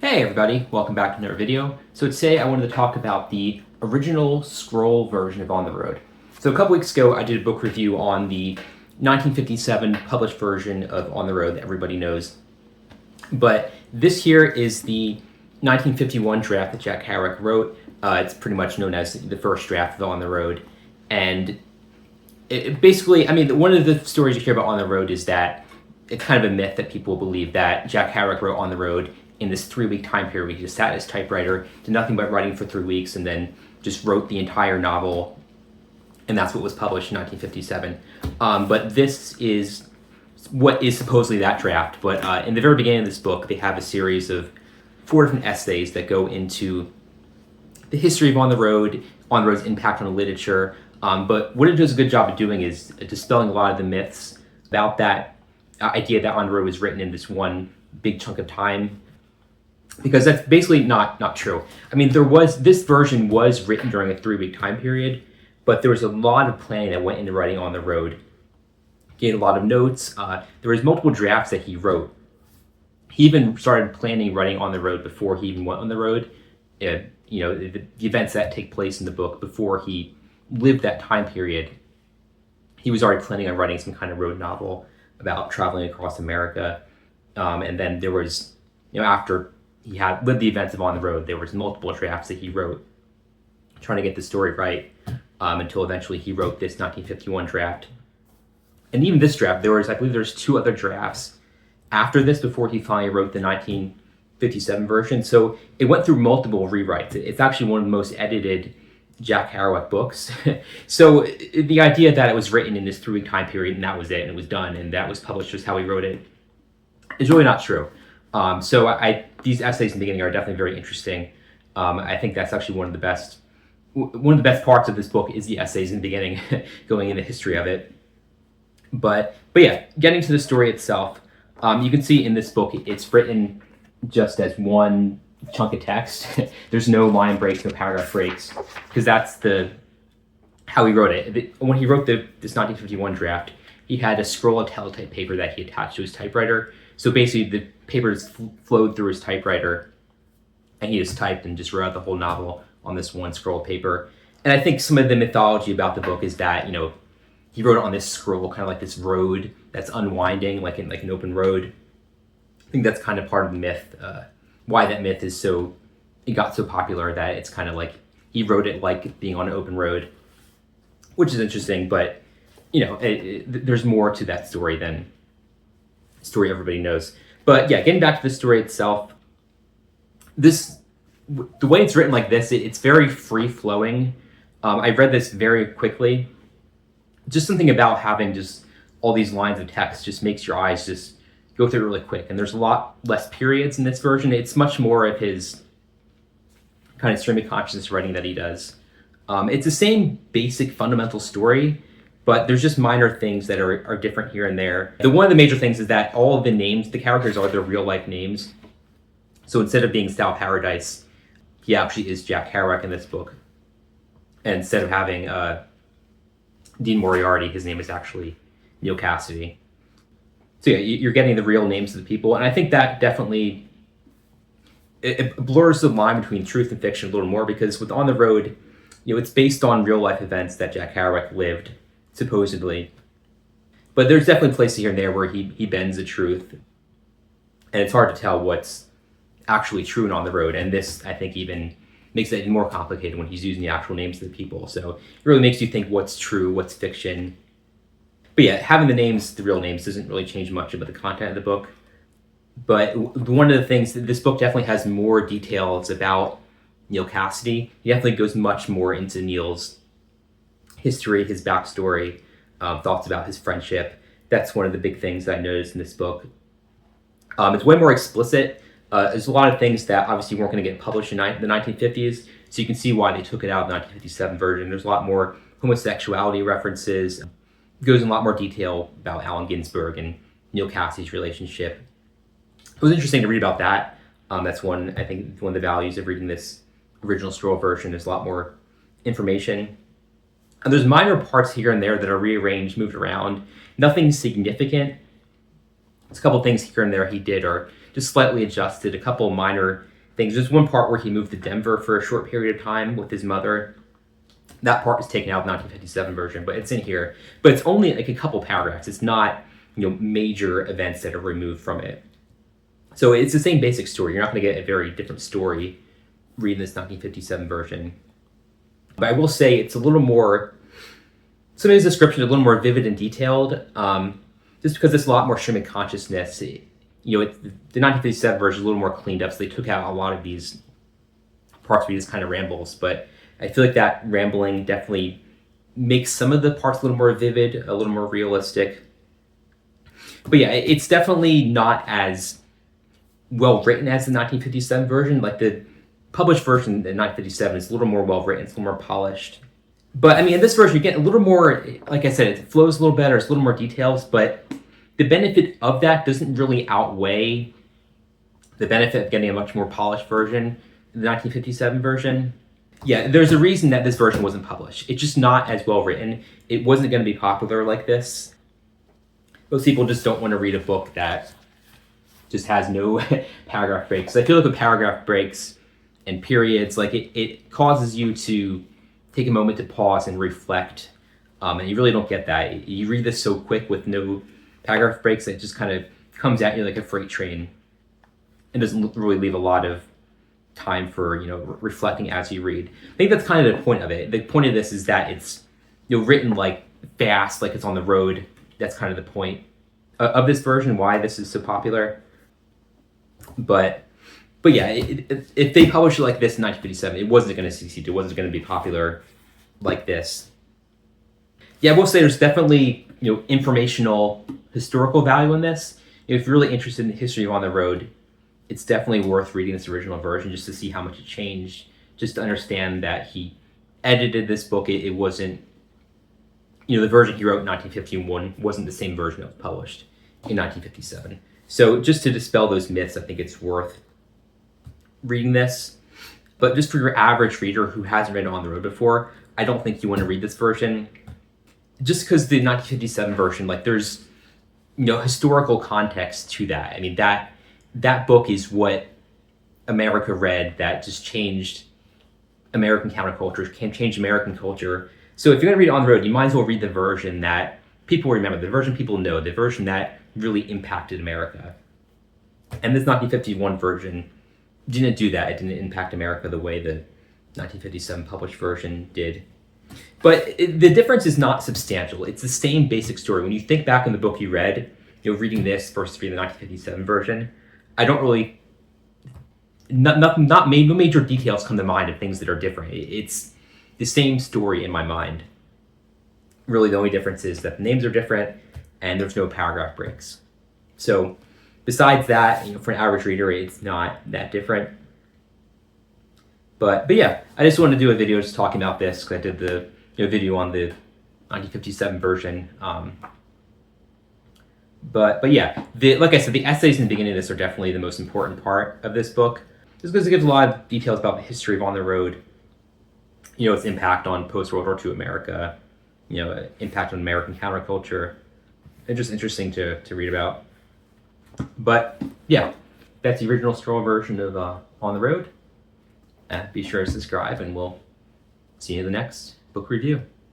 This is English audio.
Hey everybody, welcome back to another video. So today I wanted to talk about the original scroll version of On the Road. So a couple weeks ago I did a book review on the 1957 published version of On the Road that everybody knows. But this here is the 1951 draft that Jack Kerouac wrote. It's pretty much known as the first draft of On the Road. And basically, one of the stories you hear about On the Road is that it's kind of a myth that people believe that Jack Kerouac wrote On the Road in this 3-week time period where he just sat at his typewriter, did nothing but writing for 3 weeks, and then just wrote the entire novel, and that's what was published in 1957. But this is what is supposedly that draft. But in the very beginning of this book, they have a series of 4 different essays that go into the history of On the Road's impact on literature. But what it does a good job of doing is dispelling a lot of the myths about that idea that On the Road was written in this one big chunk of time, because that's basically not true. This version was written during a 3-week time period, but there was a lot of planning that went into writing On the Road. He had a lot of notes. There was multiple drafts that he wrote. He even started planning writing On the Road before he even went on the road. The events that take place in the book before he lived that time period. He was already planning on writing some kind of road novel about traveling across America. And then there was, after he had lived the events of On the Road, there was multiple drafts that he wrote trying to get the story right, until eventually he wrote this 1951 draft. And even this draft, I believe there's 2 other drafts after this before he finally wrote the 1957 version. So it went through multiple rewrites. It's actually one of the most edited Jack Kerouac books. So the idea that it was written in this 3-week time period and that was it and it was done and that was published just how he wrote it is really not true. These essays in the beginning are definitely very interesting. I think that's actually one of the best parts of this book is the essays in the beginning, going into the history of it. But yeah, getting to the story itself, you can see in this book it's written just as one chunk of text. There's no line breaks, no paragraph breaks, because that's how he wrote it. When he wrote this 1951 draft, he had a scroll of teletype paper that he attached to his typewriter. So basically, the paper just flowed through his typewriter, and he just typed and just wrote out the whole novel on this one scroll of paper. And I think some of the mythology about the book is that, he wrote it on this scroll, kind of like this road that's unwinding, like an open road. I think that's kind of part of the myth, why that myth is it got so popular, that it's kind of like he wrote it like being on an open road, which is interesting, but, there's more to that story than story everybody knows. But yeah, getting back to the story itself, the way it's written like this, it's very free-flowing. I read this very quickly. Just something about having just all these lines of text just makes your eyes just go through it really quick. And there's a lot less periods in this version. It's much more of his kind of stream of consciousness writing that he does. It's the same basic fundamental story, but there's just minor things that are different here and there. One of the major things is that all of the names, the characters are their real life names. So instead of being Sal Paradise, he actually is Jack Kerouac in this book. And instead of having Dean Moriarty, his name is actually Neil Cassidy. So yeah, you're getting the real names of the people. And I think that definitely it blurs the line between truth and fiction a little more, because with On the Road, it's based on real life events that Jack Kerouac lived, supposedly. But there's definitely places here and there where he bends the truth. And it's hard to tell what's actually true and On the Road. And this, I think, even makes it more complicated when he's using the actual names of the people. So it really makes you think what's true, what's fiction. But yeah, having the real names, doesn't really change much about the content of the book. But one of the things, this book definitely has more details about Neil Cassidy. He definitely goes much more into Neil's history, his backstory, thoughts about his friendship. That's one of the big things that I noticed in this book. It's way more explicit. There's a lot of things that obviously weren't going to get published in the 1950s, so you can see why they took it out of the 1957 version. There's a lot more homosexuality references. It goes in a lot more detail about Allen Ginsberg and Neil Cassidy's relationship. It was interesting to read about that. That's one of the values of reading this original scroll version. There's a lot more information. And there's minor parts here and there that are rearranged, moved around. Nothing significant. There's a couple things here and there he did are just slightly adjusted. A couple minor things. There's one part where he moved to Denver for a short period of time with his mother. That part was taken out of the 1957 version, but it's in here. But it's only like a couple paragraphs. It's not, major events that are removed from it. So it's the same basic story. You're not going to get a very different story reading this 1957 version. But I will say it's a little more, some of his descriptions are a little more vivid and detailed, just because there's a lot more stream of consciousness. The 1957 version is a little more cleaned up, so they took out a lot of these parts where he just kind of rambles. But I feel like that rambling definitely makes some of the parts a little more vivid, a little more realistic. But yeah, it's definitely not as well written as the 1957 version. Like the published version in 1957 is a little more well written, it's a little more polished. But I mean, in this version, you get a little more, like I said, it flows a little better, it's a little more details, but the benefit of that doesn't really outweigh the benefit of getting a much more polished version, the 1957 version. Yeah, there's a reason that this version wasn't published. It's just not as well written. It wasn't going to be popular like this. Most people just don't want to read a book that just has no paragraph breaks. I feel like with paragraph breaks and periods, like it causes you to take a moment to pause and reflect. And you really don't get that. You read this so quick with no paragraph breaks, it just kind of comes at you like a freight train and doesn't really leave a lot of time for, reflecting as you read. I think that's kind of the point of it. The point of this is that it's, written like fast, like it's on the road. That's kind of the point of this version, why this is so popular. But yeah, if they published it like this in 1957, it wasn't going to succeed. It wasn't going to be popular like this. Yeah, I will say there's definitely, informational, historical value in this. If you're really interested in the history of On the Road, it's definitely worth reading this original version just to see how much it changed, just to understand that he edited this book. It wasn't, the version he wrote in 1951 wasn't the same version that was published in 1957. So just to dispel those myths, I think it's worth reading this. But just for your average reader who hasn't read On the Road before, I don't think you want to read this version. Just because the 1957 version, like there's, historical context to that. I mean, that book is what America read that just changed American counterculture, changed American culture. So if you're going to read On the Road, you might as well read the version that people remember, the version people know, the version that really impacted America. And this 1951 version didn't do that. It didn't impact America the way the 1957 published version did. But the difference is not substantial. It's the same basic story. When you think back on the book you read, reading this versus reading the 1957 version, I don't really, no major details come to mind of things that are different. It's the same story in my mind. Really, the only difference is that the names are different and there's no paragraph breaks. So besides that, for an average reader, it's not that different. But yeah, I just wanted to do a video just talking about this because I did the video on the 1957 version. But yeah, like I said, the essays in the beginning of this are definitely the most important part of this book. Just because it gives a lot of details about the history of On the Road, its impact on post-World War II America, impact on American counterculture. It's just interesting to read about. But yeah, that's the original scroll version of On the Road. Be sure to subscribe, and we'll see you in the next book review.